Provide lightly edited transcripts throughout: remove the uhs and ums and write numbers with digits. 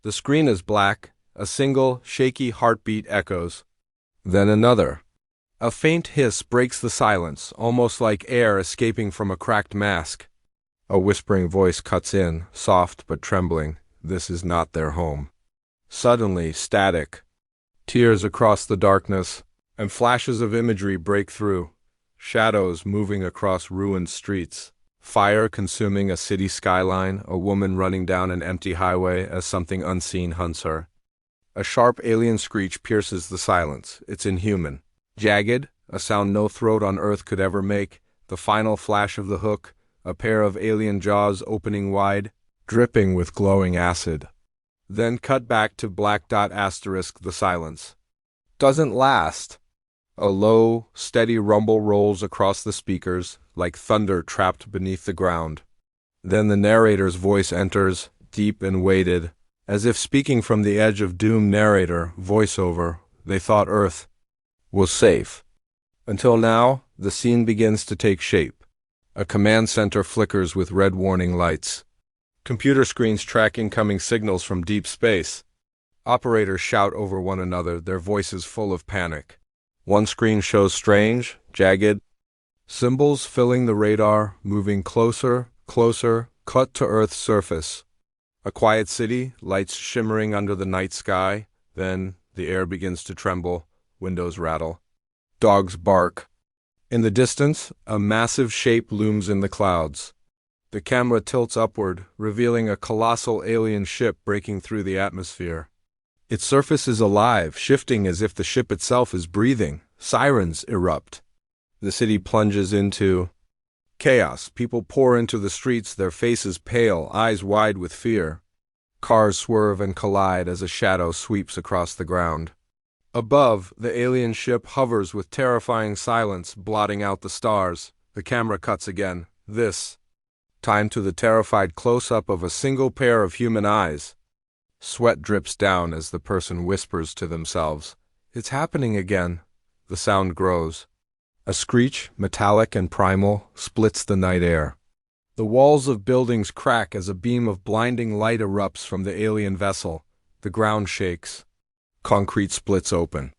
The screen is black, a single, shaky heartbeat echoes. Then another. A faint hiss breaks the silence, almost like air escaping from a cracked mask. A whispering voice cuts in, soft but trembling. This is not their home. Suddenly, static. Tears across the darkness, and flashes of imagery break through. Shadows moving across ruined streets. Fire consuming a city skyline, a woman running down an empty highway as something unseen hunts her. A sharp alien screech pierces the silence. It's inhuman. Jagged, a sound no throat on Earth could ever make. The final flash of the hook, a pair of alien jaws opening wide, dripping with glowing acid. Then cut back to black dot asterisk the silence. Doesn't last. A low, steady rumble rolls across the speakers, like thunder trapped beneath the ground. Then the narrator's voice enters, deep and weighted, as if speaking from the edge of doom. Narrator, voiceover, they thought Earth was safe. Until now, the scene begins to take shape. A command center flickers with red warning lights. Computer screens track incoming signals from deep space. Operators shout over one another, their voices full of panic. One screen shows strange, jagged symbols filling the radar, moving closer, closer, cut to Earth's surface. A quiet city, lights shimmering under the night sky. Then the air begins to tremble, windows rattle. Dogs bark. In the distance, a massive shape looms in the clouds. The camera tilts upward, revealing a colossal alien ship breaking through the atmosphere. Its surface is alive, shifting as if the ship itself is breathing. Sirens erupt. The city plunges into chaos. People pour into the streets, their faces pale, eyes wide with fear. Cars swerve and collide as a shadow sweeps across the ground. Above, the alien ship hovers with terrifying silence, blotting out the stars. The camera cuts again. This time to the terrified close-up of a single pair of human eyes. Sweat drips down as the person whispers to themselves. It's happening again. The sound grows. A screech, metallic and primal, splits the night air. The walls of buildings crack as a beam of blinding light erupts from the alien vessel. The ground shakes. Concrete splits open.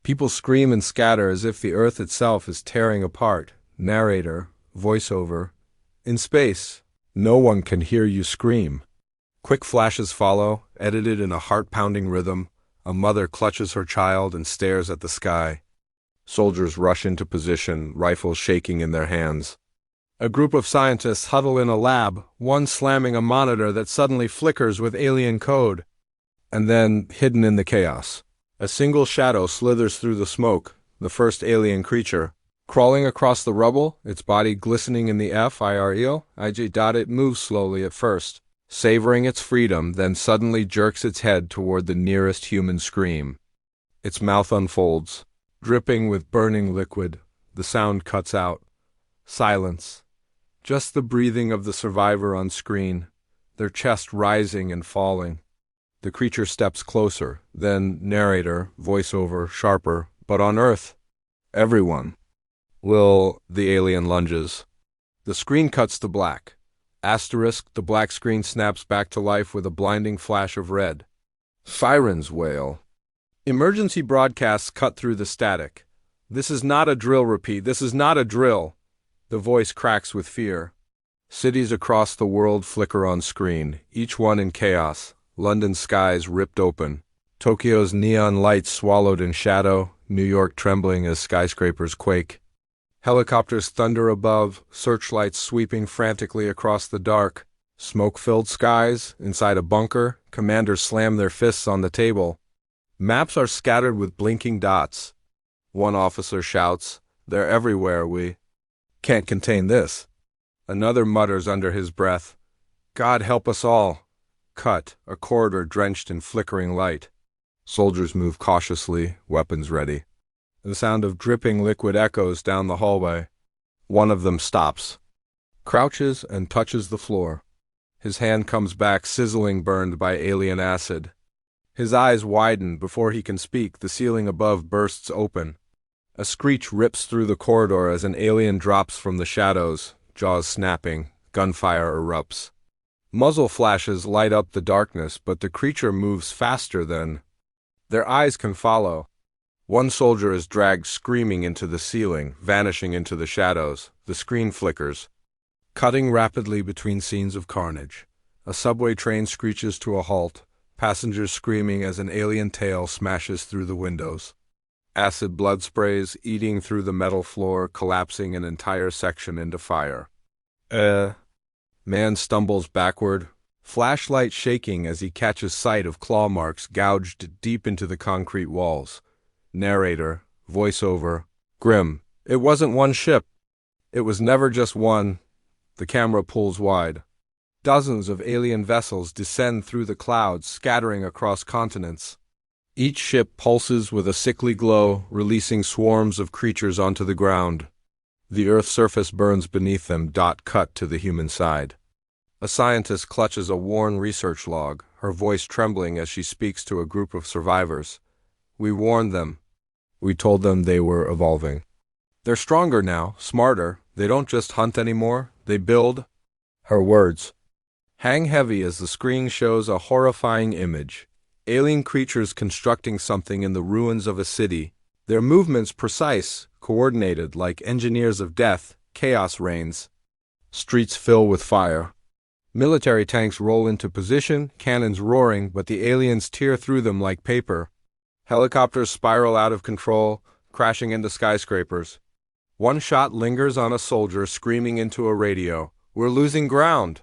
People scream and scatter as if the earth itself is tearing apart. Narrator, voiceover. In space, no one can hear you scream. Quick flashes follow, edited in a heart-pounding rhythm. A mother clutches her child and stares at the sky. Soldiers rush into position, rifles shaking in their hands. A group of scientists huddle in a lab, one slamming a monitor that suddenly flickers with alien code. And then, hidden in the chaos, a single shadow slithers through the smoke, the first alien creature. Crawling across the rubble, its body glistening in the fire. It moves slowly at first, savoring its freedom, then suddenly jerks its head toward the nearest human scream. Its mouth unfolds, dripping with burning liquid. The sound cuts out. Silence. Just the breathing of the survivor on screen, their chest rising and falling. The creature steps closer, then narrator, voiceover, sharper. But on Earth, everyone will. The alien lunges. The screen cuts to black. Asterisk, the black screen snaps back to life with a blinding flash of red. Sirens wail. Emergency broadcasts cut through the static. This is not a drill. Repeat, this is not a drill. The voice cracks with fear. Cities across the world flicker on screen, each one in chaos. London skies ripped open. Tokyo's neon lights swallowed in shadow. New York trembling as skyscrapers quake. Helicopters thunder above, searchlights sweeping frantically across the dark. Smoke-filled skies, inside a bunker, commanders slam their fists on the table. Maps are scattered with blinking dots. One officer shouts, "They're everywhere, we can't contain this." Another mutters under his breath, "God help us all." Cut, a corridor drenched in flickering light. Soldiers move cautiously, weapons ready. The sound of dripping liquid echoes down the hallway. One of them stops, crouches and touches the floor. His hand comes back sizzling, burned by alien acid. His eyes widen before he can speak. The ceiling above bursts open. A screech rips through the corridor as an alien drops from the shadows, jaws snapping. Gunfire erupts. Muzzle flashes light up the darkness, but the creature moves faster than their eyes can follow. One soldier is dragged screaming into the ceiling, vanishing into the shadows. The screen flickers, cutting rapidly between scenes of carnage. A subway train screeches to a halt, passengers screaming as an alien tail smashes through the windows. Acid blood sprays, eating through the metal floor, collapsing an entire section into fire. Man stumbles backward, flashlight shaking as he catches sight of claw marks gouged deep into the concrete walls. Narrator, voiceover, grim. It wasn't one ship. It was never just one. The camera pulls wide. Dozens of alien vessels descend through the clouds, scattering across continents. Each ship pulses with a sickly glow, releasing swarms of creatures onto the ground. The Earth's surface burns beneath them. Cut to the human side. A scientist clutches a worn research log, her voice trembling as she speaks to a group of survivors. We warned them. We told them they were evolving. They're stronger now, smarter. They don't just hunt anymore, they build. Her words hang heavy as the screen shows a horrifying image. Alien creatures constructing something in the ruins of a city. Their movements precise, coordinated like engineers of death. Chaos reigns. Streets fill with fire. Military tanks roll into position, cannons roaring, but the aliens tear through them like paper. Helicopters spiral out of control, crashing into skyscrapers. One shot lingers on a soldier screaming into a radio. We're losing ground.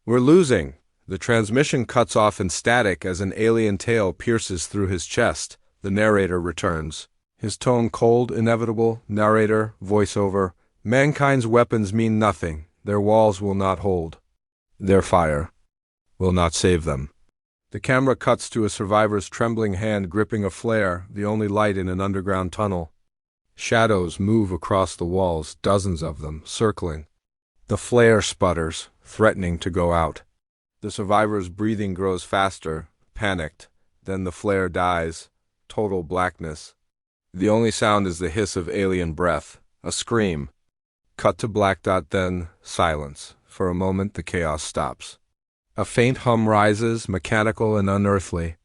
We're losing. The transmission cuts off in static as an alien tail pierces through his chest. The narrator returns. His tone cold, inevitable. Narrator, voiceover. Mankind's weapons mean nothing. Their walls will not hold. Their fire will not save them. The camera cuts to a survivor's trembling hand gripping a flare, the only light in an underground tunnel. Shadows move across the walls, dozens of them, circling. The flare sputters, threatening to go out. The survivor's breathing grows faster, panicked. Then the flare dies. Total blackness. The only sound is the hiss of alien breath, a scream. Cut to black. Then silence. For a moment the chaos stops. A faint hum rises, mechanical and unearthly.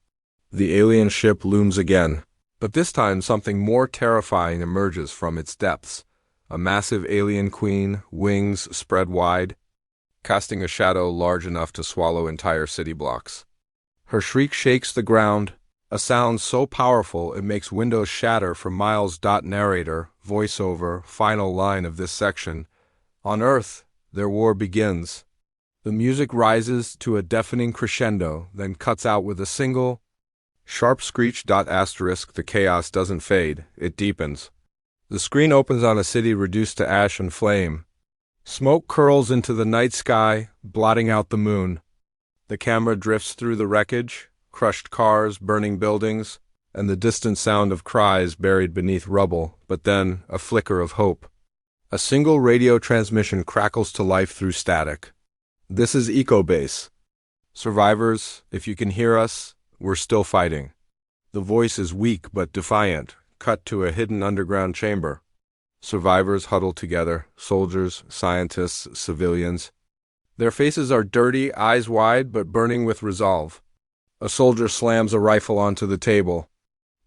The alien ship looms again. But this time something more terrifying emerges from its depths. A massive alien queen, wings spread wide, casting a shadow large enough to swallow entire city blocks. Her shriek shakes the ground, a sound so powerful it makes windows shatter for miles. Narrator, voiceover, final line of this section. On Earth, their war begins. The music rises to a deafening crescendo, then cuts out with a single, sharp screech. The chaos doesn't fade, it deepens. The screen opens on a city reduced to ash and flame. Smoke curls into the night sky, blotting out the moon. The camera drifts through the wreckage, crushed cars, burning buildings, and the distant sound of cries buried beneath rubble, but then a flicker of hope. A single radio transmission crackles to life through static. This is EcoBase. Survivors, if you can hear us, we're still fighting. The voice is weak but defiant, cut to a hidden underground chamber. Survivors huddle together, soldiers, scientists, civilians. Their faces are dirty, eyes wide but burning with resolve. A soldier slams a rifle onto the table.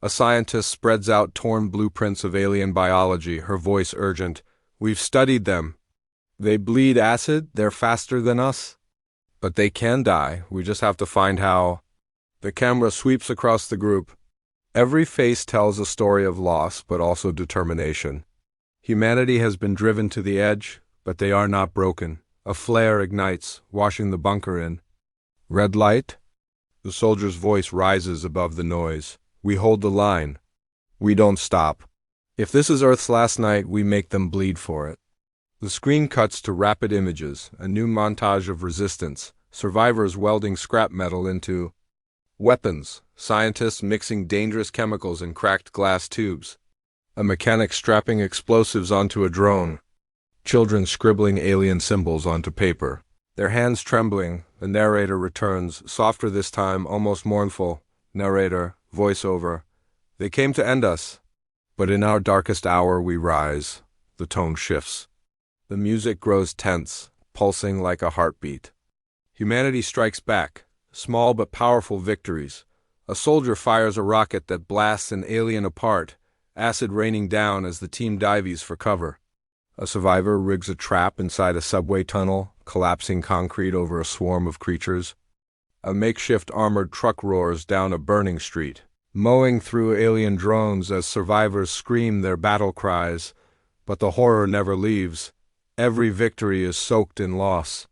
A scientist spreads out torn blueprints of alien biology, her voice urgent. We've studied them. They bleed acid, they're faster than us. But they can die, we just have to find how. The camera sweeps across the group. Every face tells a story of loss, but also determination. Humanity has been driven to the edge, but they are not broken. A flare ignites, washing the bunker in. Red light? The soldier's voice rises above the noise. We hold the line. We don't stop. If this is Earth's last night, we make them bleed for it. The screen cuts to rapid images, a new montage of resistance, survivors welding scrap metal into weapons, scientists mixing dangerous chemicals in cracked glass tubes, a mechanic strapping explosives onto a drone, children scribbling alien symbols onto paper. Their hands trembling, the narrator returns, softer this time, almost mournful. Narrator, voiceover. They came to end us. But in our darkest hour we rise. The tone shifts. The music grows tense, pulsing like a heartbeat. Humanity strikes back, small but powerful victories. A soldier fires a rocket that blasts an alien apart, acid raining down as the team dives for cover. A survivor rigs a trap inside a subway tunnel, collapsing concrete over a swarm of creatures. A makeshift armored truck roars down a burning street, mowing through alien drones as survivors scream their battle cries. But the horror never leaves. Every victory is soaked in loss.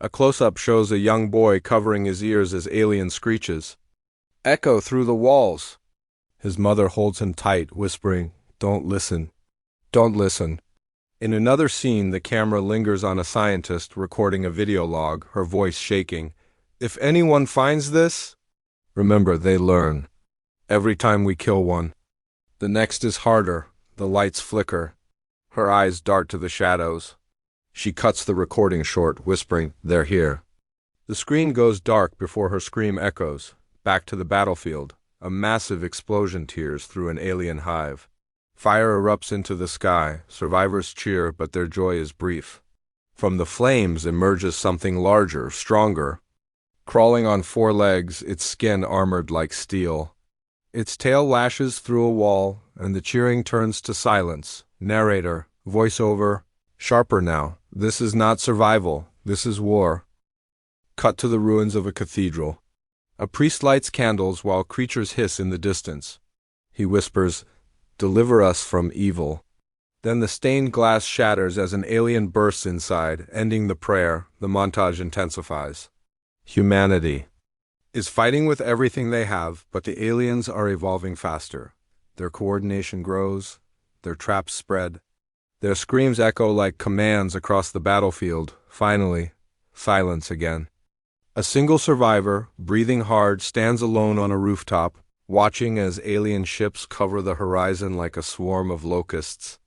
A close-up shows a young boy covering his ears as alien screeches echo through the walls. His mother holds him tight, whispering, "Don't listen. Don't listen." In another scene, the camera lingers on a scientist recording a video log, her voice shaking. "If anyone finds this, remember they learn. Every time we kill one, the next is harder." The lights flicker. Her eyes dart to the shadows. She cuts the recording short, whispering, "They're here." The screen goes dark before her scream echoes. Back to the battlefield. A massive explosion tears through an alien hive. Fire erupts into the sky. Survivors cheer, but their joy is brief. From the flames emerges something larger, stronger. Crawling on 4 legs, its skin armored like steel. Its tail lashes through a wall, and the cheering turns to silence. Narrator, voiceover, sharper now. "This is not survival. This is war." Cut to the ruins of a cathedral. A priest lights candles while creatures hiss in the distance. He whispers, "Deliver us from evil." Then the stained glass shatters as an alien bursts inside, ending the prayer. The montage intensifies. Humanity is fighting with everything they have, but the aliens are evolving faster. Their coordination grows, their traps spread. Their screams echo like commands across the battlefield. Finally, silence again. A single survivor, breathing hard, stands alone on a rooftop, watching as alien ships cover the horizon like a swarm of locusts.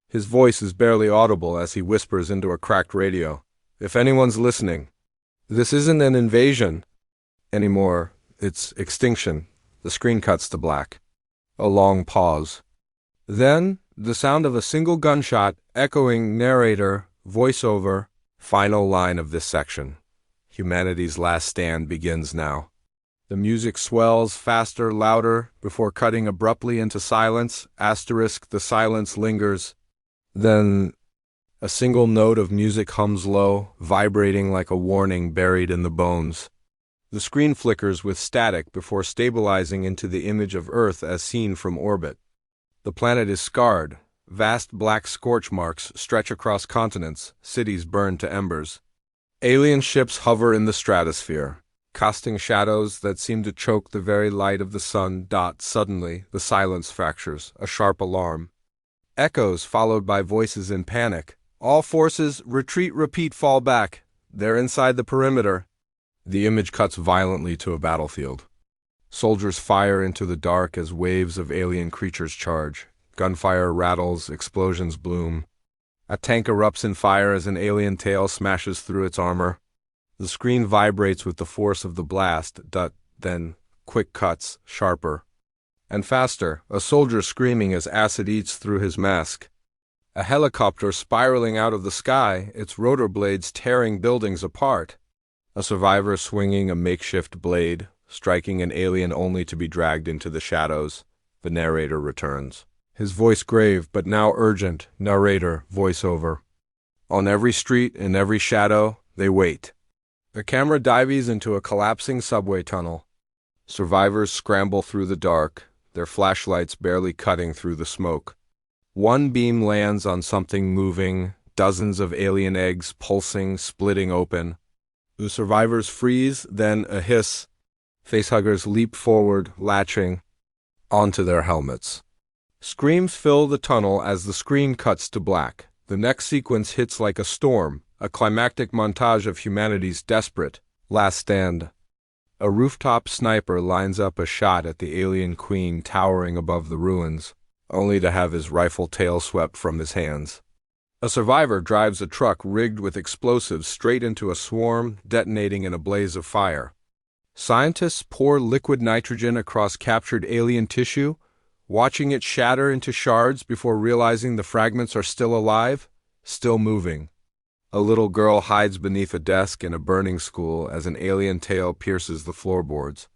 His voice is barely audible as he whispers into a cracked radio, "If anyone's listening, this isn't an invasion anymore, it's extinction." The screen cuts to black. A long pause. Then, the sound of a single gunshot, echoing narrator, voiceover, final line of this section. Humanity's last stand begins now. The music swells faster, louder, before cutting abruptly into silence. Asterisk, the silence lingers. Then, a single note of music hums low, vibrating like a warning buried in the bones. The screen flickers with static before stabilizing into the image of Earth as seen from orbit. The planet is scarred. Vast black scorch marks stretch across continents, cities burned to embers. Alien ships hover in the stratosphere, casting shadows that seem to choke the very light of the sun. Suddenly, the silence fractures, a sharp alarm. Echoes followed by voices in panic. "All forces, retreat, repeat, fall back. They're inside the perimeter." The image cuts violently to a battlefield. Soldiers fire into the dark as waves of alien creatures charge. Gunfire rattles, explosions bloom. A tank erupts in fire as an alien tail smashes through its armor. The screen vibrates with the force of the blast. Then, quick cuts, sharper and faster, a soldier screaming as acid eats through his mask. A helicopter spiraling out of the sky, its rotor blades tearing buildings apart. A survivor swinging a makeshift blade, striking an alien only to be dragged into the shadows. The narrator returns. His voice grave, but now urgent. Narrator, voiceover. On every street, in every shadow, they wait. The camera dives into a collapsing subway tunnel. Survivors scramble through the dark, their flashlights barely cutting through the smoke. One beam lands on something moving, dozens of alien eggs pulsing, splitting open. The survivors freeze, then a hiss. Facehuggers leap forward, latching onto their helmets. Screams fill the tunnel as the screen cuts to black. The next sequence hits like a storm, a climactic montage of humanity's desperate last stand. A rooftop sniper lines up a shot at the alien queen towering above the ruins, only to have his rifle tail swept from his hands. A survivor drives a truck rigged with explosives straight into a swarm, detonating in a blaze of fire. Scientists pour liquid nitrogen across captured alien tissue, watching it shatter into shards before realizing the fragments are still alive, still moving. A little girl hides beneath a desk in a burning school as an alien tail pierces the floorboards.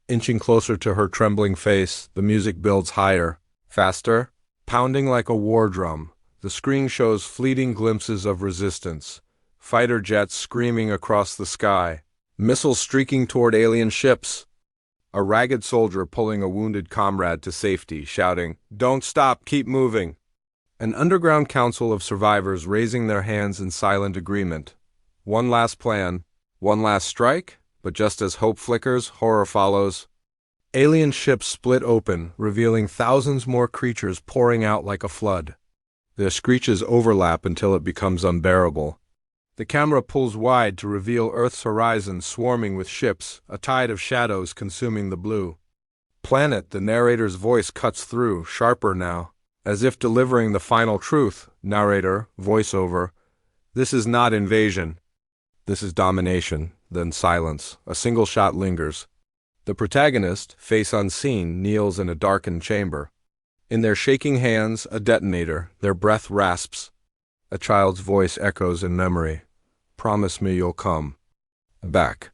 Inching closer to her trembling face, the music builds higher, faster, pounding like a war drum. The screen shows fleeting glimpses of resistance. Fighter jets screaming across the sky, missiles streaking toward alien ships. A ragged soldier pulling a wounded comrade to safety, shouting, "Don't stop, keep moving." An underground council of survivors raising their hands in silent agreement. One last plan, one last strike, but just as hope flickers, horror follows. Alien ships split open, revealing thousands more creatures pouring out like a flood. Their screeches overlap until it becomes unbearable. The camera pulls wide to reveal Earth's horizon swarming with ships, a tide of shadows consuming the blue. Planet, the narrator's voice cuts through, sharper now, as if delivering the final truth. Narrator, voiceover. This is not invasion. This is domination. Then silence. A single shot lingers. The protagonist, face unseen, kneels in a darkened chamber. In their shaking hands, a detonator. Their breath rasps. A child's voice echoes in memory. Promise me you'll come back.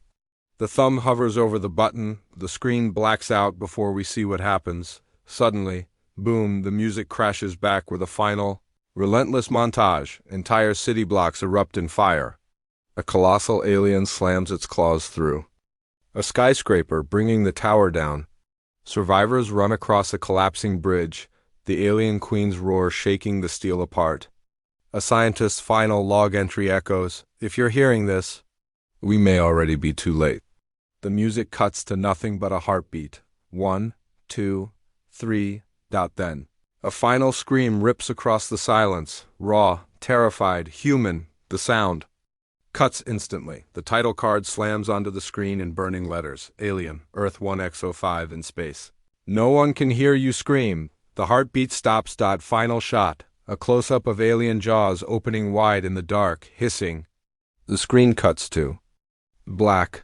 The thumb hovers over the button. The screen blacks out before we see what happens. Suddenly, boom, the music crashes back with a final, relentless montage. Entire city blocks erupt in fire. A colossal alien slams its claws through a skyscraper, bringing the tower down. Survivors run across a collapsing bridge, the alien queen's roar shaking the steel apart. A scientist's final log entry echoes, "If you're hearing this, we may already be too late." The music cuts to nothing but a heartbeat. 1, 2, 3, then. A final scream rips across the silence, raw, terrified, human. The sound cuts instantly. The title card slams onto the screen in burning letters. Alien, Earth 1X05 in space. No one can hear you scream. The heartbeat stops. Final shot. A close-up of alien jaws opening wide in the dark, hissing. The screen cuts to black.